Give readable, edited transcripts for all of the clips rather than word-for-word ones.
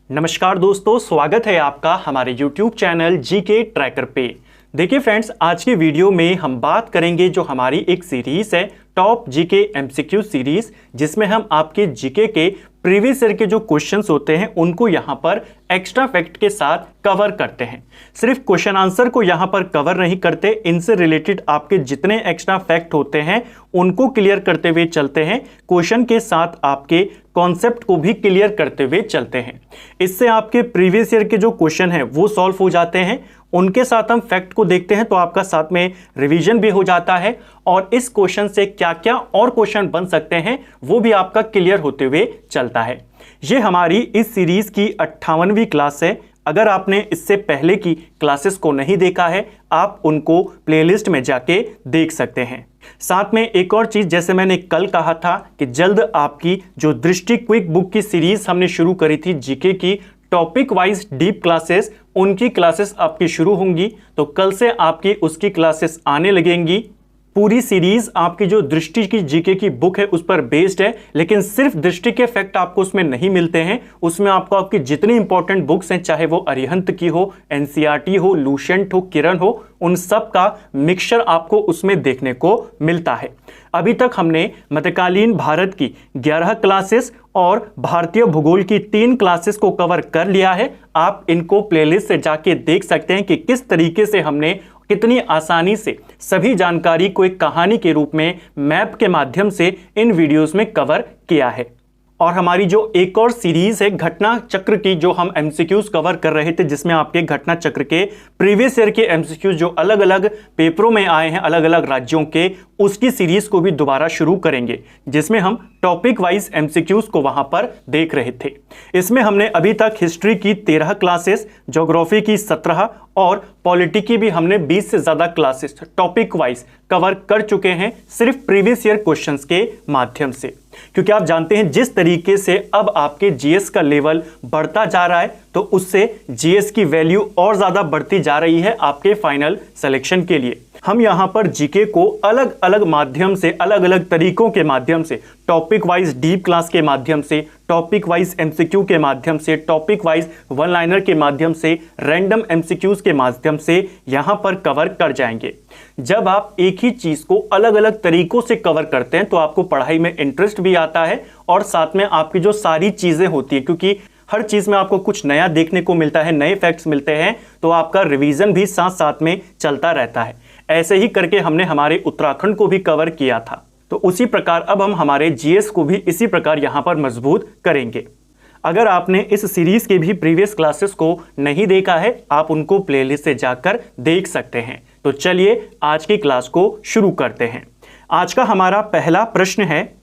नमस्कार दोस्तों, स्वागत है आपका हमारे YouTube चैनल जीके ट्रैकर पे। देखिए फ्रेंड्स, आज की वीडियो में हम बात करेंगे जो हमारी एक सीरीज है टॉप जीके एमसीक्यू सीरीज, जिसमें हम आपके जीके के प्रीवियस ईयर के जो क्वेश्चंस होते हैं उनको यहाँ पर एक्स्ट्रा फैक्ट के साथ कवर करते हैं। सिर्फ क्वेश्चन आंसर को यहाँ पर कवर नहीं करते, इनसे रिलेटेड आपके जितने एक्स्ट्रा फैक्ट होते हैं उनको क्लियर करते हुए चलते हैं, क्वेश्चन के साथ आपके कॉन्सेप्ट को भी क्लियर करते हुए चलते हैं। इससे आपके प्रीवियस ईयर के जो क्वेश्चन हैं वो सॉल्व हो जाते हैं, उनके साथ हम फैक्ट को देखते हैं तो आपका साथ में रिवीजन भी हो जाता है और इस क्वेश्चन से क्या क्या और क्वेश्चन बन सकते हैं वो भी आपका क्लियर होते हुए चलता है। ये हमारी इस सीरीज की 58वीं क्लास है। अगर आपने इससे पहले की क्लासेस को नहीं देखा है, आप उनको प्लेलिस्ट में जाके देख सकते हैं। साथ में एक और चीज, जैसे मैंने कल कहा था कि जल्द आपकी जो दृष्टि क्विक बुक की सीरीज हमने शुरू करी थी जीके की टॉपिक वाइज डीप क्लासेस, उनकी क्लासेस आपकी शुरू होंगी, तो कल से आपकी उसकी क्लासेस आने लगेंगी। पूरी सीरीज आपकी जो दृष्टि की जीके की बुक है उस पर बेस्ड है, लेकिन सिर्फ दृष्टि के फैक्ट आपको उसमें नहीं मिलते हैं। उसमें आपको आपकी जितनी इंपॉर्टेंट बुक्स हैं, चाहे वो अरिहंत की हो, एनसीईआरटी हो, लुसेंट हो, किरण हो, उन सब का मिक्सचर आपको उसमें देखने को मिलता है। अभी तक हमने मध्यकालीन भारत की 11 क्लासेस और भारतीय भूगोल की 3 क्लासेस को कवर कर लिया है। आप इनको प्लेलिस्ट से जाके देख सकते हैं कि किस तरीके से हमने कितनी आसानी से सभी जानकारी को एक कहानी के रूप में मैप के माध्यम से इन वीडियोस में कवर किया है। और हमारी जो एक और सीरीज है घटना चक्र की, जो हम एमसीक्यूज कवर कर रहे थे, जिसमें आपके घटना चक्र के प्रीवियस ईयर के एमसीक्यूज जो अलग अलग पेपरों में आए हैं अलग अलग राज्यों के, उसकी सीरीज को भी दोबारा शुरू करेंगे, जिसमें हम टॉपिक वाइज एमसीक्यूज को वहां पर देख रहे थे। इसमें हमने अभी तक हिस्ट्री की 13 क्लासेस, ज्योग्राफी की 17 और पॉलिटी की भी हमने 20 से ज्यादा क्लासेस टॉपिक वाइज कवर कर चुके हैं, सिर्फ प्रीवियस ईयर क्वेश्चंस के माध्यम से। क्योंकि आप जानते हैं जिस तरीके से अब आपके जीएस का लेवल बढ़ता जा रहा है, तो उससे जीएस की वैल्यू और ज्यादा बढ़ती जा रही है आपके फाइनल सिलेक्शन के लिए। हम यहां पर जीके को अलग अलग माध्यम से, अलग अलग तरीकों के माध्यम से, टॉपिक वाइज डीप क्लास के माध्यम से, टॉपिक वाइज एमसीक्यू के माध्यम से, टॉपिक वाइज वन लाइनर के माध्यम से, रैंडम एमसीक्यूज के माध्यम से यहां पर कवर कर जाएंगे। जब आप एक ही चीज को अलग अलग तरीकों से कवर करते हैं तो आपको पढ़ाई में इंटरेस्ट भी आता है और साथ में आपकी जो सारी चीजें होती है, क्योंकि हर चीज में आपको कुछ नया देखने को मिलता है, नए फैक्ट्स मिलते हैं, तो आपका रिवीजन भी साथ साथ में चलता रहता है। ऐसे ही करके हमने हमारे उत्तराखंड को भी कवर किया था, तो उसी प्रकार अब हम हमारे जीएस को भी इसी प्रकार यहां पर मजबूत करेंगे। अगर आपने इस सीरीज के भी प्रीवियस क्लासेस को नहीं देखा है, आप उनको प्लेलिस्ट से जाकर देख सकते हैं। तो चलिए आज की क्लास को शुरू करते हैं। आज का हमारा पहला प्रश्न है,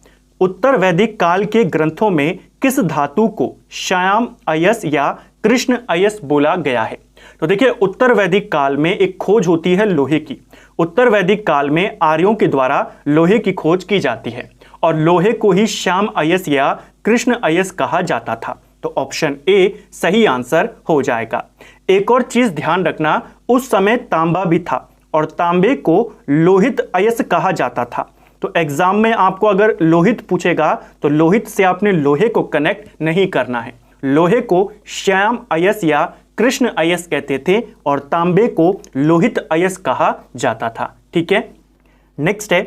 उत्तर वैदिक काल के ग्रंथों में किस धातु को श्याम अयस या कृष्ण अयस बोला गया है? तो देखिए, उत्तर वैदिक काल में एक खोज होती है लोहे की। उत्तर वैदिक काल में आर्यों के द्वारा लोहे की खोज की जाती है और लोहे को ही श्याम अयस या कृष्ण अयस कहा जाता था। तो ऑप्शन ए सही आंसर हो जाएगा। एक और चीज ध्यान रखना, उस समय तांबा भी था और तांबे को लोहित अयस कहा जाता था। तो एग्जाम में आपको अगर लोहित पूछेगा तो लोहित से आपने लोहे को कनेक्ट नहीं करना है। लोहे को श्याम अयस या कृष्ण अयस कहते थे और तांबे को लोहित अयस कहा जाता था। ठीक है, नेक्स्ट है,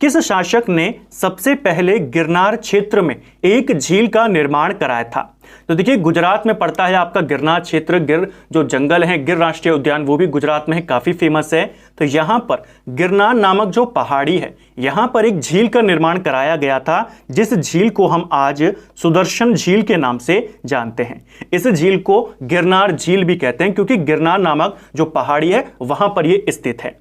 किस शासक ने सबसे पहले गिरनार क्षेत्र में एक झील का निर्माण कराया था? तो देखिए, गुजरात में पड़ता है आपका गिरनार क्षेत्र। गिर जो जंगल है, गिर राष्ट्रीय उद्यान, वो भी गुजरात में है, काफी फेमस है। तो यहां पर गिरनार नामक जो पहाड़ी है, यहां पर एक झील का निर्माण कराया गया था, जिस झील को हम आज सुदर्शन झील के नाम से जानते हैं। इस झील को गिरनार झील भी कहते हैं, क्योंकि गिरनार नामक जो पहाड़ी है वहां पर यह स्थित है।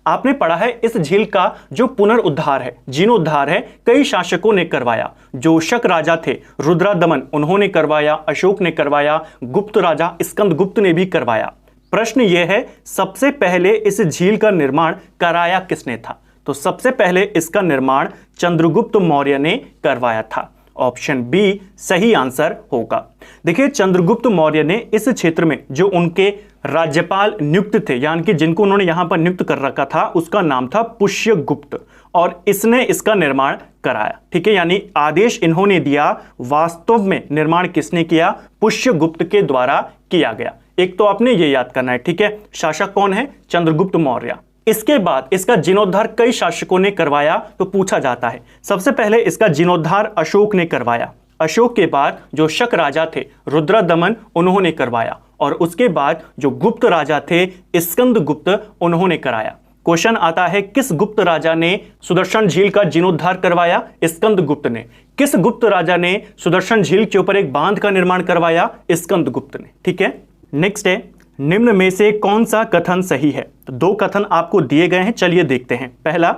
आपने पढ़ा है इस झील का जो पुनरुद्धार है, जीर्णोद्धार है, कई शासकों ने करवाया। जो शक राजा थे रुद्रदमन, उन्होंने करवाया, अशोक ने करवाया, गुप्त राजा स्कंदगुप्त ने भी करवाया। प्रश्न यह है, सबसे पहले इस झील का निर्माण कराया किसने था? तो सबसे पहले इसका निर्माण चंद्रगुप्त मौर्य ने करवाया था ऑप्शन बी सही आंसर होगा। देखिए चंद्रगुप्त मौर्य ने इस क्षेत्र में जो उनके राज्यपाल नियुक्त थे, यानी कि जिनको उन्होंने यहां पर नियुक्त कर रखा था, उसका नाम था पुष्यगुप्त, और इसने इसका निर्माण कराया। ठीक है, यानी आदेश इन्होंने दिया, वास्तव में निर्माण किसने किया? पुष्यगुप्त के द्वारा किया गया। एक तो आपने ये याद करना है। ठीक है, शासक कौन है? चंद्रगुप्त मौर्य। इसके बाद इसका जीर्णोद्धार कई शासकों ने करवाया, तो पूछा जाता है सबसे पहले इसका जीर्णोद्धार अशोक ने करवाया। अशोक के बाद जो शक राजा थे रुद्रदमन, उन्होंने करवाया, और उसके बाद जो गुप्त राजा थे स्कंदगुप्त, उन्होंने कराया। क्वेश्चन आता है किस गुप्त राजा ने सुदर्शन झील का जीर्णोद्धार करवाया? स्कंदगुप्त ने। किस गुप्त राजा ने सुदर्शन झील के ऊपर एक बांध का निर्माण करवाया? स्कंदगुप्त ने। ठीक है, नेक्स्ट है निम्न में से कौन सा कथन सही है? तो दो कथन आपको दिए गए हैं, चलिए देखते हैं। पहला,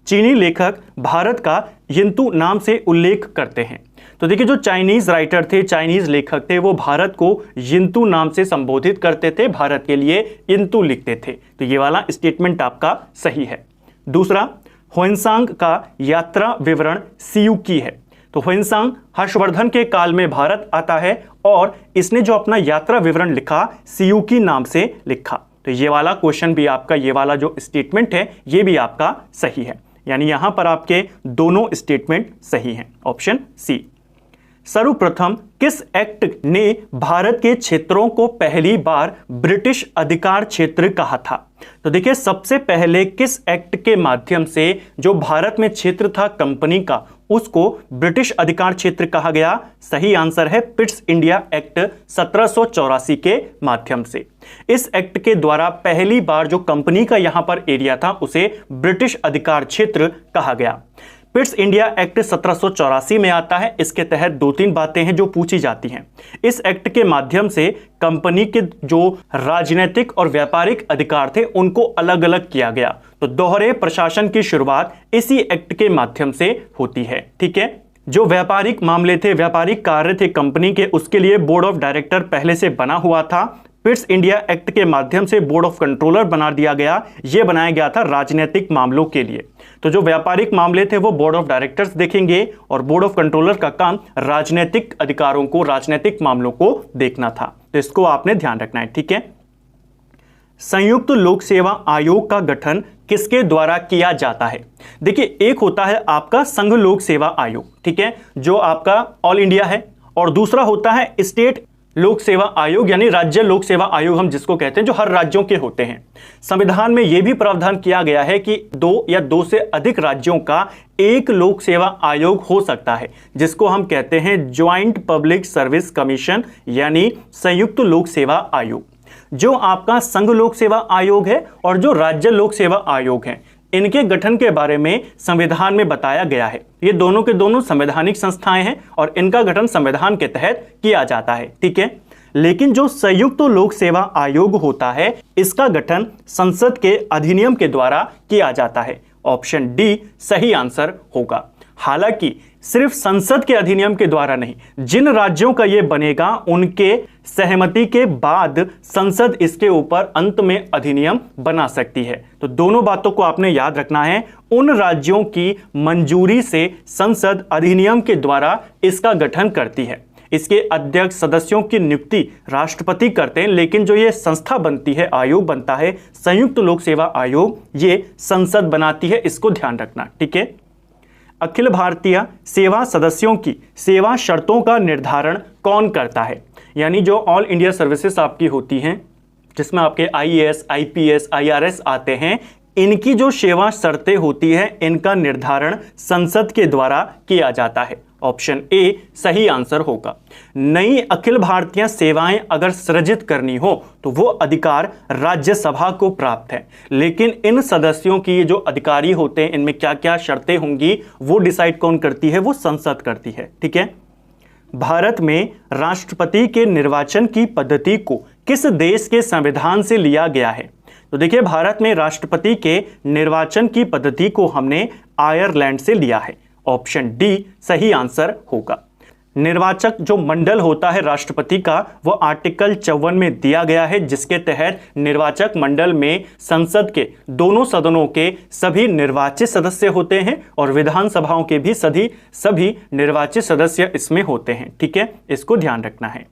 चीनी लेखक भारत का यिंतु नाम से उल्लेख करते हैं। तो देखिए जो चाइनीज राइटर थे, चाइनीज लेखक थे, वो भारत को यिंतु नाम से संबोधित करते थे, भारत के लिए यिंतु लिखते थे। तो ये वाला स्टेटमेंट आपका सही है। दूसरा, ह्वेनसांग का यात्रा विवरण सियुकी है। तो ह्वेनसांग हर्षवर्धन के काल में भारत आता है और इसने जो अपना यात्रा विवरण लिखा सियुकी नाम से लिखा। तो ये वाला क्वेश्चन भी आपका, ये वाला जो स्टेटमेंट है ये भी आपका सही है, यानी यहां पर आपके दोनों स्टेटमेंट सही हैं। Option C. सर्वप्रथम किस एक्ट ने भारत के क्षेत्रों को पहली बार ब्रिटिश अधिकार क्षेत्र कहा था? तो देखिए सबसे पहले किस एक्ट के माध्यम से जो भारत में क्षेत्र था कंपनी का, उसको ब्रिटिश अधिकार क्षेत्र कहा गया? सही आंसर है पिट्स इंडिया एक्ट 1784 के माध्यम से। इस एक्ट के द्वारा पहली बार जो कंपनी का यहां पर एरिया था उसे ब्रिटिश अधिकार क्षेत्र कहा गया। पिट्स इंडिया एक्ट 1784 में आता है। इसके तहत दो तीन बातें हैं जो पूछी जाती हैं। इस एक्ट के माध्यम से कंपनी के जो राजनीतिक और व्यापारिक अधिकार थे उनको अलग अलग किया गया। तो दोहरे प्रशासन की शुरुआत इसी एक्ट के माध्यम से होती है। ठीक है, जो व्यापारिक मामले थे, व्यापारिक कार्य थे कंपनी के, उसके लिए बोर्ड ऑफ डायरेक्टर पहले से बना हुआ था। पिट्स इंडिया एक्ट के माध्यम से बोर्ड ऑफ कंट्रोलर बना दिया गया। यह बनाया गया था राजनीतिक मामलों के लिए। तो जो व्यापारिक मामले थे वो बोर्ड ऑफ डायरेक्टर्स देखेंगे और बोर्ड ऑफ कंट्रोलर का काम राजनीतिक अधिकारों को, राजनीतिक मामलों को देखना था। तो इसको आपने ध्यान रखना है। ठीक है, संयुक्त लोक सेवा आयोग का गठन किसके द्वारा किया जाता है? देखिए एक होता है आपका संघ लोक सेवा आयोग, ठीक है, जो आपका ऑल इंडिया है, और दूसरा होता है स्टेट लोक सेवा आयोग, यानी राज्य लोक सेवा आयोग हम जिसको कहते हैं, जो हर राज्यों के होते हैं। संविधान में यह भी प्रावधान किया गया है कि दो या दो से अधिक राज्यों का एक लोक सेवा आयोग हो सकता है, जिसको हम कहते हैं ज्वाइंट पब्लिक सर्विस कमीशन, यानी संयुक्त लोक सेवा आयोग। जो आपका संघ लोक सेवा आयोग है और जो राज्य लोक सेवा आयोग है, इनके गठन के बारे में संविधान में बताया गया है। ये दोनों के दोनों संवैधानिक संस्थाएं हैं और इनका गठन संविधान के तहत किया जाता है। ठीक है, लेकिन जो संयुक्त लोक सेवा आयोग होता है, इसका गठन संसद के अधिनियम के द्वारा किया जाता है। ऑप्शन डी सही आंसर होगा। हालांकि सिर्फ संसद के अधिनियम के द्वारा नहीं, जिन राज्यों का यह बनेगा उनके सहमति के बाद संसद इसके ऊपर अंत में अधिनियम बना सकती है। तो दोनों बातों को आपने याद रखना है। उन राज्यों की मंजूरी से संसद अधिनियम के द्वारा इसका गठन करती है। इसके अध्यक्ष सदस्यों की नियुक्ति राष्ट्रपति करते हैं, लेकिन जो ये संस्था बनती है, आयोग बनता है, संयुक्त लोक सेवा आयोग, ये संसद बनाती है। इसको ध्यान रखना। ठीक है, अखिल भारतीय सेवा सदस्यों की सेवा शर्तों का निर्धारण कौन करता है? यानी जो ऑल इंडिया सर्विसेज आपकी होती हैं, जिसमें आपके आईएएस, आईपीएस, आईआरएस आते हैं, इनकी जो सेवा शर्तें होती हैं, इनका निर्धारण संसद के द्वारा किया जाता है। ऑप्शन ए सही आंसर होगा। नई अखिल भारतीय सेवाएं अगर सृजित करनी हो तो वो अधिकार राज्यसभा को प्राप्त है, लेकिन इन सदस्यों की जो अधिकारी होते हैं, इनमें क्या क्या शर्तें होंगी वो डिसाइड कौन करती है? वो संसद करती है। ठीक है, भारत में राष्ट्रपति के निर्वाचन की पद्धति को किस देश के संविधान से लिया गया है? तो देखिए भारत में राष्ट्रपति के निर्वाचन की पद्धति को हमने आयरलैंड से लिया है। ऑप्शन डी सही आंसर होगा। निर्वाचक जो मंडल होता है राष्ट्रपति का, वो आर्टिकल 54 में दिया गया है, जिसके तहत निर्वाचक मंडल में संसद के दोनों सदनों के सभी निर्वाचित सदस्य होते हैं और विधानसभाओं के भी सभी निर्वाचित सदस्य इसमें होते हैं। ठीक है, इसको ध्यान रखना है।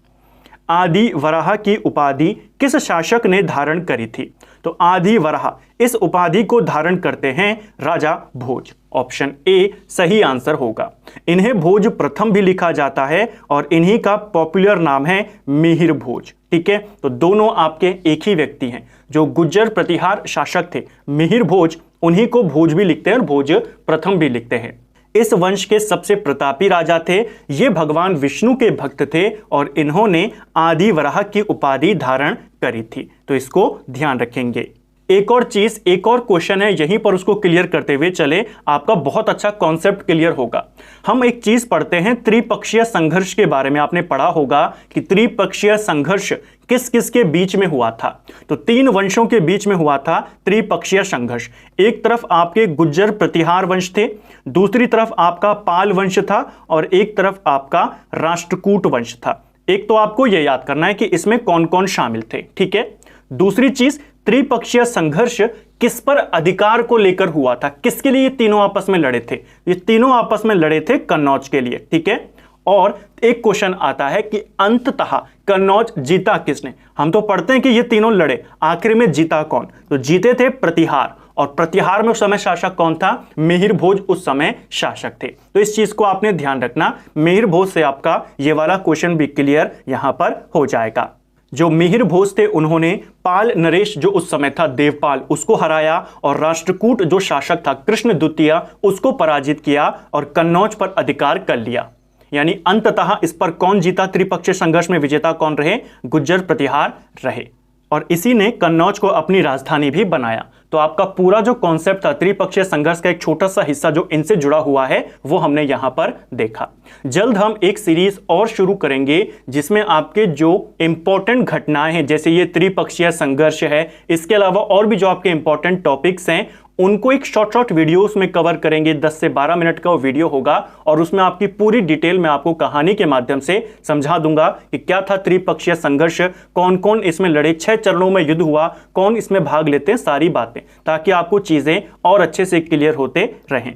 आदि वराह की उपाधि किस शासक ने धारण करी थी? तो आदि वराह इस उपाधि को धारण करते हैं राजा भोज। ऑप्शन ए सही आंसर होगा। इन्हें भोज प्रथम भी लिखा जाता है और इन्हीं का पॉपुलर नाम है मिहिर भोज। ठीक है, तो दोनों आपके एक ही व्यक्ति हैं। जो गुज्जर प्रतिहार शासक थे मिहिर भोज, उन्हीं को भोज भी लिखते हैं और भोज प्रथम भी लिखते हैं। इस वंश के सबसे प्रतापी राजा थे, ये भगवान विष्णु के भक्त थे और इन्होंने आदि वराह की उपाधि धारण करी थी। तो इसको ध्यान रखेंगे। एक और चीज, एक और क्वेश्चन है, यहीं पर उसको क्लियर करते हुए चले, आपका बहुत अच्छा कॉन्सेप्ट क्लियर होगा। हम एक चीज पढ़ते हैं त्रिपक्षीय संघर्ष के बारे में। आपने पढ़ा होगा कि त्रिपक्षीय संघर्ष किस किस के बीच में हुआ था। तो 3 वंशों के बीच में हुआ था त्रिपक्षीय संघर्ष। एक तरफ आपके गुज्जर प्रतिहार वंश थे, दूसरी तरफ आपका पाल वंश था और एक तरफ आपका राष्ट्रकूट वंश था। एक तो आपको यह याद करना है कि इसमें कौन कौन शामिल थे। ठीक है, दूसरी चीज, त्रिपक्षीय संघर्ष किस पर अधिकार को लेकर हुआ था, किसके लिए ये तीनों आपस में लड़े थे? ये तीनों आपस में लड़े थे कन्नौज के लिए। ठीक है, और एक क्वेश्चन आता है कि अंततः कन्नौज जीता किसने? हम तो पढ़ते हैं कि ये तीनों लड़े, आखिर में जीता कौन? तो जीते थे प्रतिहार, और प्रतिहार में उस समय शासक कौन था? मिहिर भोज उस समय शासक थे। तो इस चीज को आपने ध्यान रखना। मिहिर भोज से आपका ये वाला क्वेश्चन भी क्लियर यहां पर हो जाएगा। जो मिहिर भोज थे उन्होंने पाल नरेश जो उस समय था देवपाल, उसको हराया और राष्ट्रकूट जो शासक था कृष्ण द्वितीय, उसको पराजित किया और कन्नौज पर अधिकार कर लिया। यानी अंततः इस पर कौन जीता? त्रिपक्षीय संघर्ष में विजेता कौन रहे? गुज्जर प्रतिहार रहे, और इसी ने कन्नौज को अपनी राजधानी भी बनाया। तो आपका पूरा जो कॉन्सेप्ट था त्रिपक्षीय संघर्ष का एक छोटा सा हिस्सा जो इनसे जुड़ा हुआ है वो हमने यहां पर देखा। जल्द हम एक सीरीज और शुरू करेंगे जिसमें आपके जो इंपॉर्टेंट घटनाएं हैं, जैसे ये त्रिपक्षीय संघर्ष है, इसके अलावा और भी जो आपके इंपॉर्टेंट टॉपिक्स हैं, उनको एक शॉर्ट शॉर्ट में कवर करेंगे। 10 से 12 मिनट का वो वीडियो होगा और उसमें आपकी पूरी डिटेल में आपको कहानी के माध्यम से समझा दूंगा कि क्या था त्रिपक्षीय संघर्ष, कौन कौन इसमें लड़े, 6 चरणों में युद्ध हुआ, कौन इसमें भाग लेते हैं, सारी बातें, ताकि आपको चीजें और अच्छे से क्लियर होते रहें।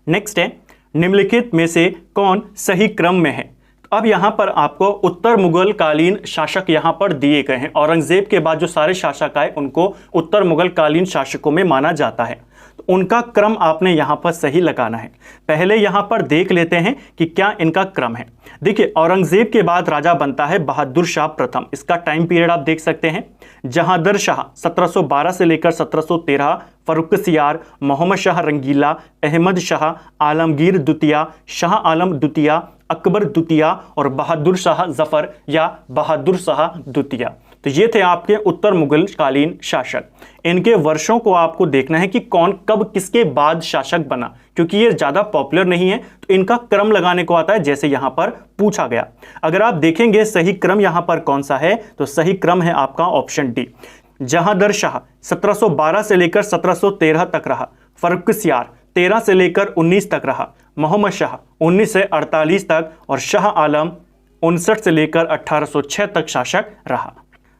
नेक्स्ट है, निम्नलिखित में से कौन सही क्रम में है? अब यहां पर आपको उत्तर मुगल कालीन शासक यहां पर दिए गए हैं। औरंगजेब के बाद जो सारे शासक आए उनको उत्तर मुगल कालीन शासकों में माना जाता है। तो उनका क्रम आपने यहां पर सही लगाना है। पहले यहां पर देख लेते हैं कि क्या इनका क्रम है। देखिए, औरंगजेब के बाद राजा बनता है बहादुर शाह प्रथम। इसका टाइम पीरियड आप देख सकते हैं। जहांदर शाह 1712 से लेकर 1713, फर्रुखसियार, मोहम्मद शाह रंगीला, अहमद शाह, आलमगीर द्वितीय, शाह आलम द्वितीय, अकबर द्वितीय और बहादुर शाह जफर या बहादुर शाह द्वितीय। तो ये थे आपके उत्तर मुगल कालीन शासक। इनके वर्षों को आपको देखना है कि कौन कब किसके बाद शासक बना, क्योंकि ये ज्यादा पॉपुलर नहीं है। तो इनका क्रम लगाने को आता है जैसे यहां पर पूछा गया। अगर आप देखेंगे सही क्रम यहां पर कौन सा है, तो सही क्रम है आपका ऑप्शन डी। जहांदर शाह 1712 से लेकर 1713 तक रहा, फर्रुखसियार 13 से लेकर 19 तक रहा, मोहम्मद शाह 19 से 48 तक और शाह आलम 59 से लेकर 1806 तक शासक रहा।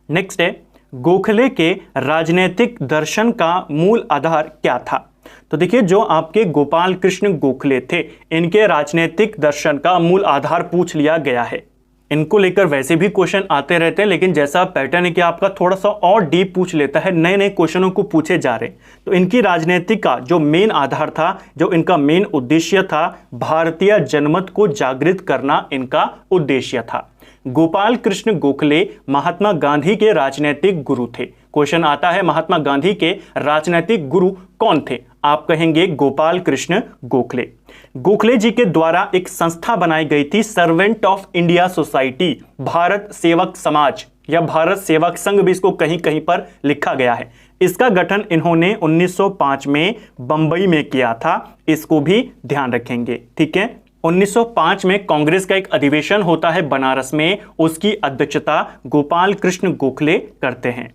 नेक्स्ट है, गोखले के राजनीतिक दर्शन का मूल आधार क्या था? तो देखिए, जो आपके गोपाल कृष्ण गोखले थे, इनके राजनीतिक दर्शन का मूल आधार पूछ लिया गया है। इनको लेकर वैसे भी क्वेश्चन आते रहते हैं, लेकिन जैसा पैटर्न है कि आपका थोड़ा सा और डीप पूछ लेता है, नए नए क्वेश्चनों को पूछे जा रहे। तो इनकी राजनीति का जो मेन आधार था, जो इनका मेन उद्देश्य था, भारतीय जनमत को जागृत करना इनका उद्देश्य था। गोपाल कृष्ण गोखले महात्मा गांधी के राजनीतिक गुरु थे। क्वेश्चन आता है महात्मा गांधी के राजनीतिक गुरु कौन थे? आप कहेंगे गोपाल कृष्ण गोखले। गोखले जी के द्वारा एक संस्था बनाई गई थी, servant of India society, Bharat सेवक समाज या भारत सेवक संघ भी इसको कहीं कहीं पर लिखा गया है। इसका गठन इन्होंने 1905 में बंबई में किया था। इसको भी ध्यान रखेंगे, ठीक है। 1905 में कांग्रेस का एक अधिवेशन होता है बनारस में, उसकी अध्यक्षता गोपाल कृष्ण गोखले करते हैं।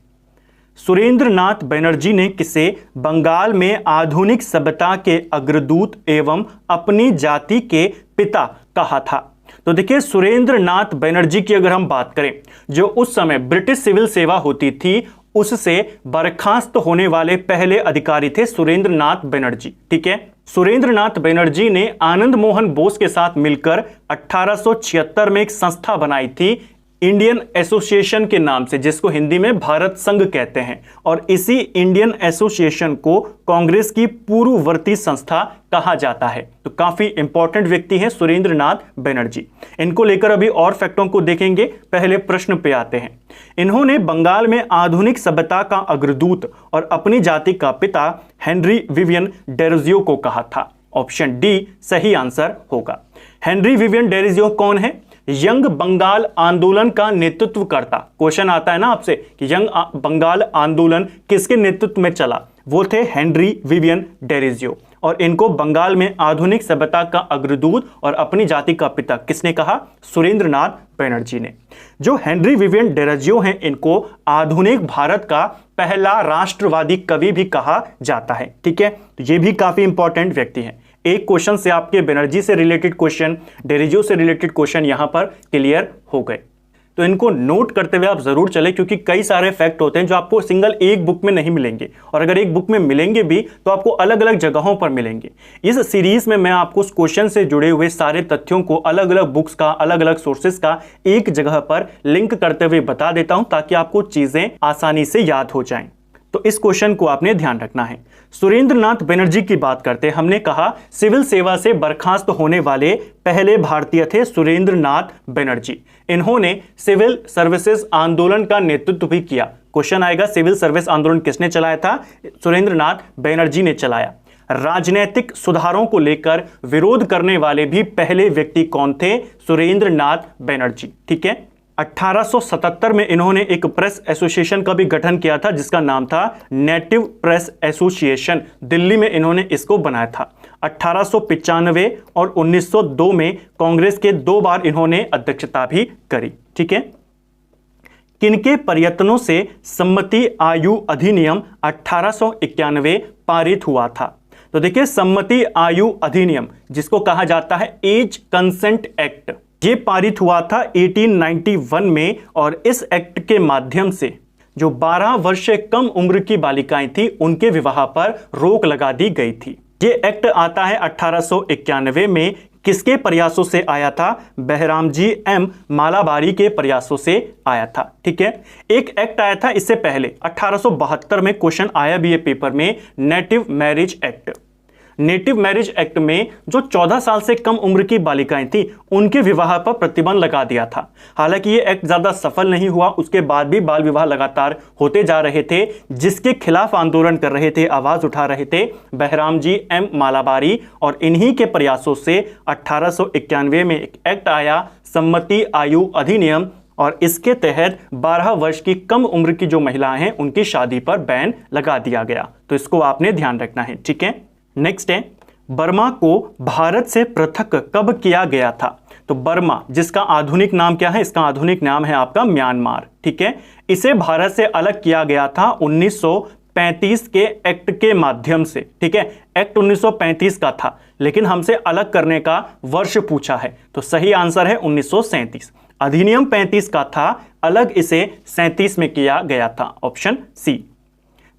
सुरेंद्र नाथ बनर्जी ने किसे बंगाल में आधुनिक सभ्यता के अग्रदूत एवं अपनी जाति के पिता कहा था? तो देखिए सुरेंद्र नाथ बनर्जी की अगर हम बात करें, जो उस समय ब्रिटिश सिविल सेवा होती थी उससे बर्खास्त होने वाले पहले अधिकारी थे सुरेंद्र नाथ बनर्जी। ठीक है, सुरेंद्र नाथ बनर्जी ने आनंद मोहन बोस के साथ मिलकर 1876 में एक संस्था बनाई थी इंडियन एसोसिएशन के नाम से, जिसको हिंदी में भारत संघ कहते हैं, और इसी इंडियन एसोसिएशन को कांग्रेस की पूर्ववर्ती संस्था कहा जाता है। तो काफी इंपॉर्टेंट व्यक्ति हैं सुरेंद्र नाथ बनर्जी। इनको लेकर अभी और फैक्टों को देखेंगे, पहले प्रश्न पे आते हैं। इन्होंने बंगाल में आधुनिक सभ्यता का अग्रदूत और अपनी जाति का पिता हेनरी विवियन डेरोजियो को कहा था। ऑप्शन डी सही आंसर होगा। हेनरी विवियन डेरोजियो कौन है? यंग बंगाल आंदोलन का नेतृत्व करता। क्वेश्चन आता है ना आपसे कि यंग बंगाल आंदोलन किसके नेतृत्व में चला? वो थे हेनरी विवियन डेरोजियो, और इनको बंगाल में आधुनिक सभ्यता का अग्रदूत और अपनी जाति का पिता किसने कहा? सुरेंद्र नाथ बनर्जी ने। जो हेनरी विवियन डेरोजियो हैं, इनको आधुनिक भारत का पहला राष्ट्रवादी कवि भी कहा जाता है। ठीक है, तो ये भी काफी इंपॉर्टेंट व्यक्ति हैं। एक क्वेश्चन से आपके बनर्जी से रिलेटेड क्वेश्चन, डेरोजियो से रिलेटेड क्वेश्चन यहां पर क्लियर हो गए। तो इनको नोट करते हुए आप जरूर चले, क्योंकि कई सारे फैक्ट होते हैं जो आपको सिंगल एक बुक में नहीं मिलेंगे, और अगर एक बुक में मिलेंगे भी तो आपको अलग अलग जगहों पर मिलेंगे। इस सीरीज में मैं आपको उस क्वेश्चन से जुड़े हुए सारे तथ्यों को अलग अलग बुक्स का, अलग अलग सोर्सेज का एक जगह पर लिंक करते हुए बता देता हूं, ताकि आपको चीजें आसानी से याद हो जाएं। तो इस क्वेश्चन को आपने ध्यान रखना है। सुरेंद्र नाथ बनर्जी की बात करते हैं। हमने कहा सिविल सेवा से बर्खास्त होने वाले पहले भारतीय थे सुरेंद्र नाथ बनर्जी। इन्होंने सिविल सर्विसेज आंदोलन का नेतृत्व भी किया। क्वेश्चन आएगा सिविल सर्विस आंदोलन किसने चलाया था? सुरेंद्र नाथ बनर्जी ने चलाया। राजनीतिक सुधारों को लेकर विरोध करने वाले भी पहले व्यक्ति कौन थे? सुरेंद्र नाथ बनर्जी। ठीक है, 1877 में इन्होंने एक प्रेस एसोसिएशन का भी गठन किया था, जिसका नाम था नेटिव प्रेस एसोसिएशन। दिल्ली में इन्होंने इसको बनाया था। 1895 और 1902 में कांग्रेस के 2 बार इन्होंने अध्यक्षता भी करी। ठीक है, किनके प्रयत्नों से सम्मति आयु अधिनियम 1891 पारित हुआ था? तो देखिए, सम्मति आयु अधिनियम जिसको कहा जाता है एज कंसेंट एक्ट, ये पारित हुआ था 1891 में, और इस एक्ट के माध्यम से जो 12 वर्ष से कम उम्र की बालिकाएं थी उनके विवाह पर रोक लगा दी गई थी। ये एक्ट आता है 1891 में। किसके प्रयासों से आया था? बहरामजी एम मालाबारी के प्रयासों से आया था। ठीक है, एक एक्ट आया था इससे पहले 1872 में, क्वेश्चन आया भी है पेपर में, native marriage act. Native marriage act में जो 14 साल से कम उम्र की बालिकाएं थी उनके विवाह पर प्रतिबंध लगा दिया था। हालांकि ये एक्ट ज्यादा सफल नहीं हुआ, उसके बाद भी बाल विवाह लगातार होते जा रहे थे। जिसके खिलाफ आंदोलन कर रहे थे, आवाज उठा रहे थे, बहरामजी एम मालाबारी, और इन्हीं के प्रयासों से 1891 में एक एक्ट आया, सम्मति आयु अधिनियम, और इसके तहत 12 वर्ष की कम उम्र की जो महिलाएं हैं उनकी शादी पर बैन लगा दिया गया। तो इसको आपने ध्यान रखना है। ठीक है, नेक्स्ट है, बर्मा को भारत से पृथक कब किया गया था? तो बर्मा जिसका आधुनिक नाम क्या है? इसका आधुनिक नाम है आपका म्यांमार। ठीक है, इसे भारत से अलग किया गया था 1935 के एक्ट के माध्यम से। ठीक है, एक्ट 1935 का था, लेकिन हमसे अलग करने का वर्ष पूछा है, तो सही आंसर है 1937। अधिनियम 35 का था, अलग इसे 37 में किया गया था। Option C.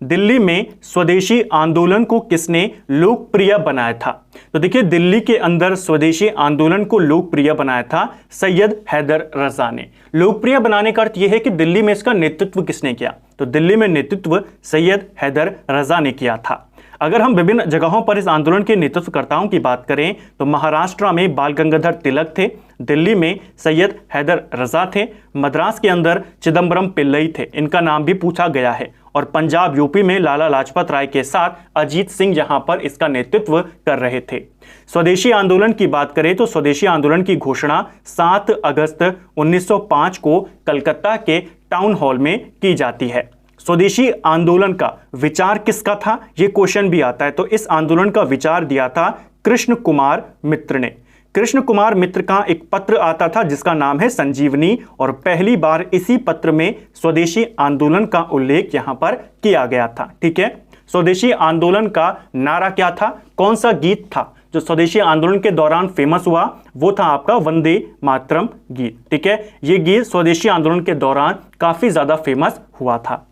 दिल्ली में स्वदेशी आंदोलन को किसने लोकप्रिय बनाया था? तो देखिए, दिल्ली के अंदर स्वदेशी आंदोलन को लोकप्रिय बनाया था सैयद हैदर रजा ने। लोकप्रिय बनाने का अर्थ यह है कि दिल्ली में इसका नेतृत्व किसने किया? तो दिल्ली में नेतृत्व सैयद हैदर रजा ने किया था। अगर हम विभिन्न जगहों पर इस आंदोलन के नेतृत्वकर्ताओं की बात करें तो महाराष्ट्र में बाल गंगाधर तिलक थे, दिल्ली में सैयद हैदर रजा थे, मद्रास के अंदर चिदम्बरम पिल्लई थे, इनका नाम भी पूछा गया है, और पंजाब यूपी में लाला लाजपत राय के साथ अजीत सिंह यहां पर इसका नेतृत्व कर रहे थे। स्वदेशी आंदोलन की बात करें तो स्वदेशी आंदोलन की घोषणा 7 अगस्त 1905 को कलकत्ता के टाउन हॉल में की जाती है। स्वदेशी आंदोलन का विचार किसका था, यह क्वेश्चन भी आता है। तो इस आंदोलन का विचार दिया था कृष्ण कुमार मित्र ने। कृष्ण कुमार मित्र का एक पत्र आता था जिसका नाम है संजीवनी, और पहली बार इसी पत्र में स्वदेशी आंदोलन का उल्लेख यहां पर किया गया था। ठीक है, स्वदेशी आंदोलन का नारा क्या था, कौन सा गीत था? जो स्वदेशी आंदोलन के दौरान फेमस हुआ वो था आपका वंदे मातरम गीत। ठीक है, ये गीत स्वदेशी आंदोलन के दौरान काफी ज्यादा फेमस हुआ था,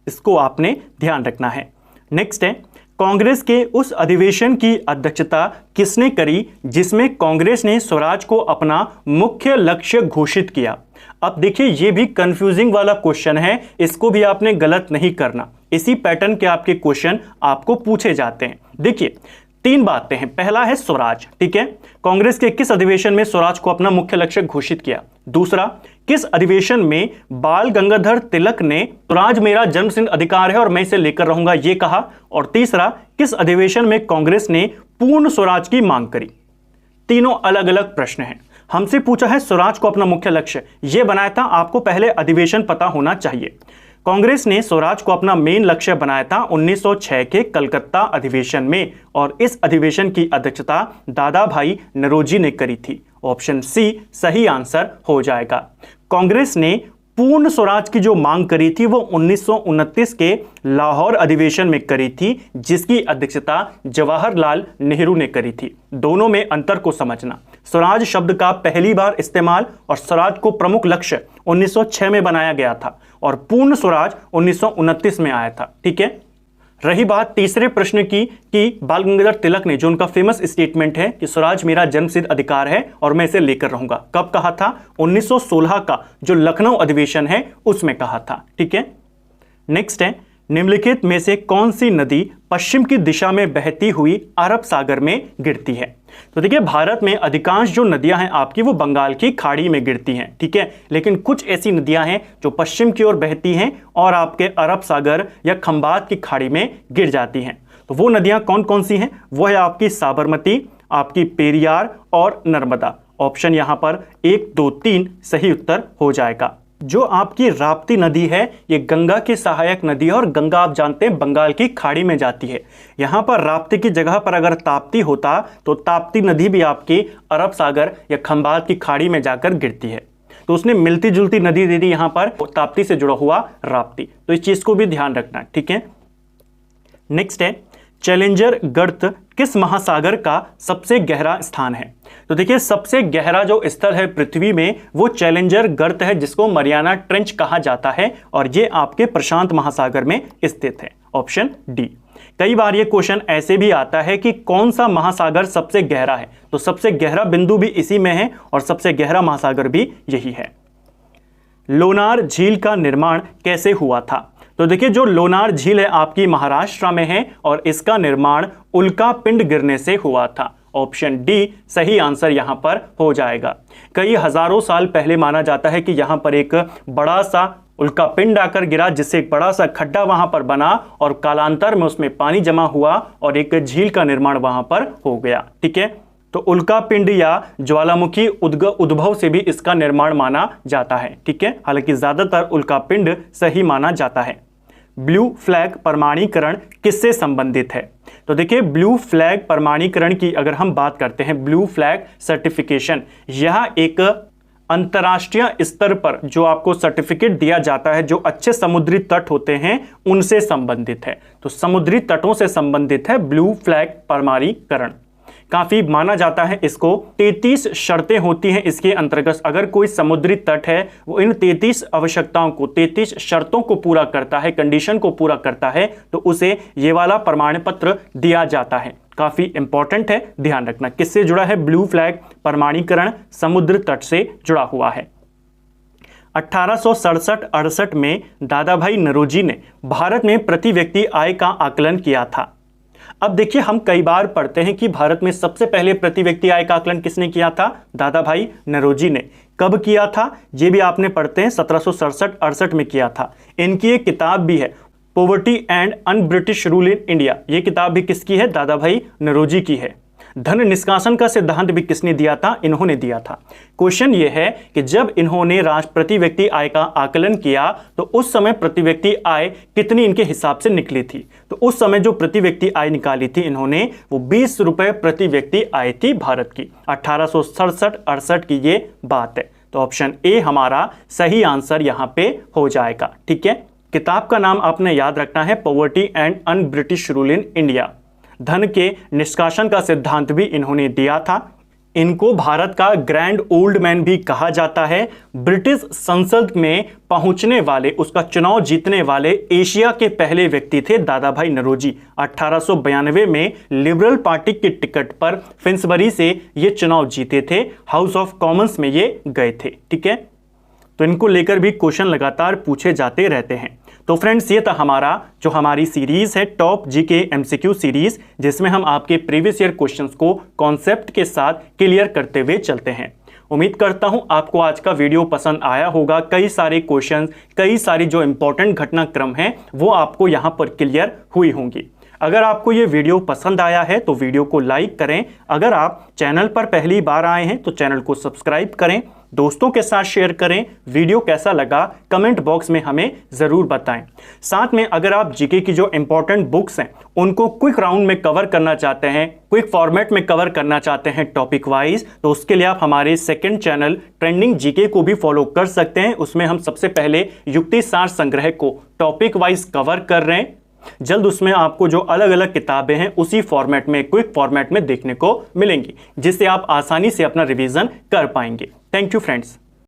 इसको आपने ध्यान रखना है। नेक्स्ट है, कांग्रेस के उस अधिवेशन की अध्यक्षता किसने करी जिसमें कांग्रेस ने स्वराज को अपना मुख्य लक्ष्य घोषित किया। अब देखिए ये भी कंफ्यूजिंग वाला क्वेश्चन है, इसको भी आपने गलत नहीं करना, इसी पैटर्न के आपके क्वेश्चन आपको पूछे जाते हैं। देखिए 3 बातें हैं, पहला है स्वराज। ठीक है, कांग्रेस के किस अधिवेशन में स्वराज को अपना मुख्य लक्ष्य घोषित किया। दूसरा, किस अधिवेशन में बाल गंगाधर तिलक ने स्वराज मेरा जन्मसिद्ध अधिकार है और मैं इसे लेकर रहूंगा ये कहा। और तीसरा, किस अधिवेशन में कांग्रेस ने पूर्ण स्वराज की मांग करी। तीनों अलग अलग प्रश्न हैं। हमसे पूछा है स्वराज को अपना मुख्य लक्ष्य यह बनाया था, आपको पहले अधिवेशन पता होना चाहिए। कांग्रेस ने स्वराज को अपना मेन लक्ष्य बनाया था 1906 के कलकत्ता अधिवेशन में, और इस अधिवेशन की अध्यक्षता दादा भाई नौरोजी ने करी थी। ऑप्शन सी सही आंसर हो जाएगा। कांग्रेस ने पूर्ण स्वराज की जो मांग करी थी वो 1929 के लाहौर अधिवेशन में करी थी, जिसकी अध्यक्षता जवाहरलाल नेहरू ने करी थी। दोनों में अंतर को समझना, स्वराज शब्द का पहली बार इस्तेमाल और स्वराज को प्रमुख लक्ष्य 1906 में बनाया गया था और पूर्ण स्वराज 1929 में आया था। ठीक है, रही बात तीसरे प्रश्न की कि बाल गंगाधर तिलक ने जो उनका फेमस स्टेटमेंट है कि स्वराज मेरा जन्मसिद्ध अधिकार है और मैं इसे लेकर रहूंगा, कब कहा था। 1916 का जो लखनऊ अधिवेशन है उसमें कहा था। ठीक है, नेक्स्ट है, निम्नलिखित में से कौन सी नदी पश्चिम की दिशा में बहती हुई अरब सागर में गिरती है। तो देखिए भारत में अधिकांश जो नदियां हैं आपकी वो बंगाल की खाड़ी में गिरती हैं। ठीक है, लेकिन कुछ ऐसी नदियां हैं जो पश्चिम की ओर बहती हैं और आपके अरब सागर या खंबात की खाड़ी में गिर जाती हैं। तो वो नदियां कौन कौन सी हैं, वो है आपकी साबरमती, आपकी पेरियार और नर्मदा। ऑप्शन यहां पर 1, 2, 3 सही उत्तर हो जाएगा। जो आपकी राप्ती नदी है ये गंगा की सहायक नदी है और गंगा आप जानते हैं बंगाल की खाड़ी में जाती है। यहां पर राप्ती की जगह पर अगर ताप्ती होता तो ताप्ती नदी भी आपकी अरब सागर या खंबात की खाड़ी में जाकर गिरती है, तो उसने मिलती जुलती नदी दे दी यहां पर ताप्ती से जुड़ा हुआ राप्ती। तो इस चीज को भी ध्यान रखना। ठीक है, नेक्स्ट है, चैलेंजर गर्त किस महासागर का सबसे गहरा स्थान है। तो देखिए सबसे गहरा जो स्थल है पृथ्वी में वो चैलेंजर गर्त है, जिसको मरियाना ट्रेंच कहा जाता है और ये आपके प्रशांत महासागर में स्थित है। Option D. कई बार ये क्वेश्चन ऐसे भी आता है कि कौन सा महासागर सबसे गहरा है, तो सबसे गहरा बिंदु भी इसी में है और सबसे गहरा महासागर भी यही है। लोनार झील का निर्माण कैसे हुआ था। तो देखिए जो लोनार झील है आपकी महाराष्ट्र में है और इसका निर्माण उल्का पिंड गिरने से हुआ था। ऑप्शन डी सही आंसर यहां पर हो जाएगा। कई हजारों साल पहले माना जाता है कि यहां पर एक बड़ा सा उल्का पिंड आकर गिरा, जिससे एक बड़ा सा खड्डा वहां पर बना और कालांतर में उसमें पानी जमा हुआ और एक झील का निर्माण वहां पर हो गया। ठीक है, तो उल्का पिंड या ज्वालामुखी उद्भव से भी इसका निर्माण माना जाता है। ठीक है, हालांकि ज्यादातर उल्का पिंड सही माना जाता है। ब्लू फ्लैग प्रमाणीकरण किससे संबंधित है। तो देखिए ब्लू फ्लैग प्रमाणीकरण की अगर हम बात करते हैं, ब्लू फ्लैग सर्टिफिकेशन, यह एक अंतर्राष्ट्रीय स्तर पर जो आपको सर्टिफिकेट दिया जाता है जो अच्छे समुद्री तट होते हैं उनसे संबंधित है। तो समुद्री तटों से संबंधित है ब्लू फ्लैग प्रमाणीकरण। काफी माना जाता है इसको। 33 शर्तें होती हैं इसके अंतर्गत। अगर कोई समुद्री तट है वो इन 33 आवश्यकताओं को, 33 शर्तों को पूरा करता है, कंडीशन को पूरा करता है, तो उसे ये वाला प्रमाण पत्र दिया जाता है। काफी इंपॉर्टेंट है, ध्यान रखना। किससे जुड़ा है ब्लू फ्लैग प्रमाणीकरण? समुद्र तट से जुड़ा हुआ है। 1867-68 में दादा भाई नौरोजी ने भारत में प्रति व्यक्ति आय का आकलन किया था। अब देखिए हम कई बार पढ़ते हैं कि भारत में सबसे पहले प्रति व्यक्ति आय का आकलन किसने किया था? दादा भाई नौरोजी ने। कब किया था ये भी आपने पढ़ते हैं, 1767-68 में किया था। इनकी एक किताब भी है, poverty and un British rule in India. ये किताब भी किसकी है? दादा भाई नौरोजी की है। धन निष्कासन का सिद्धांत भी किसने दिया था? इन्होंने दिया था। क्वेश्चन ये है कि जब इन्होंने राष्ट्र प्रति व्यक्ति आय का आकलन किया तो उस समय प्रति व्यक्ति आय कितनी इनके हिसाब से निकली थी? तो उस समय जो प्रति व्यक्ति आय निकाली थी इन्होंने वो 20 रुपए प्रति व्यक्ति आय थी भारत की। 1867-68 की ये बात है। तो ऑप्शन ए हमारा सही आंसर यहां पे हो जाएगा। ठीक है, किताब का नाम आपने याद रखना है, poverty and un British rule in India. धन के निष्कासन का सिद्धांत भी इन्होंने दिया था। इनको भारत का ग्रैंड ओल्ड मैन भी कहा जाता है। ब्रिटिश संसद में पहुंचने वाले, उसका चुनाव जीतने वाले एशिया के पहले व्यक्ति थे दादा भाई नौरोजी। 1892 में लिबरल पार्टी की टिकट पर फिन्सबरी से ये चुनाव जीते थे। हाउस ऑफ कॉमन्स में ये गए थे। ठीक है, तो इनको लेकर भी क्वेश्चन लगातार पूछे जाते रहते हैं। तो फ्रेंड्स, ये था हमारी सीरीज है टॉप जीके एमसीक्यू सीरीज, जिसमें हम आपके प्रीवियस ईयर क्वेश्चंस को कॉन्सेप्ट के साथ क्लियर करते हुए चलते हैं। उम्मीद करता हूं आपको आज का वीडियो पसंद आया होगा। कई सारे क्वेश्चंस, कई सारी जो इंपॉर्टेंट घटनाक्रम हैं वो आपको यहां पर क्लियर हुई होंगी। अगर आपको ये वीडियो पसंद आया है तो वीडियो को लाइक करें। अगर आप चैनल पर पहली बार आए हैं तो चैनल को सब्सक्राइब करें, दोस्तों के साथ शेयर करें। वीडियो कैसा लगा कमेंट बॉक्स में हमें ज़रूर बताएं। साथ में अगर आप जीके की जो इंपॉर्टेंट बुक्स हैं उनको क्विक राउंड में कवर करना चाहते हैं, क्विक फॉर्मेट में कवर करना चाहते हैं टॉपिक वाइज, तो उसके लिए आप हमारे सेकंड चैनल ट्रेंडिंग जीके को भी फॉलो कर सकते हैं। उसमें हम सबसे पहले युक्ति सार संग्रह को टॉपिक वाइज कवर कर रहे हैं। जल्द उसमें आपको जो अलग अलग किताबें हैं उसी फॉर्मेट में, क्विक फॉर्मेट में देखने को मिलेंगी, जिससे आप आसानी से अपना रिवीजन कर पाएंगे। Thank you friends.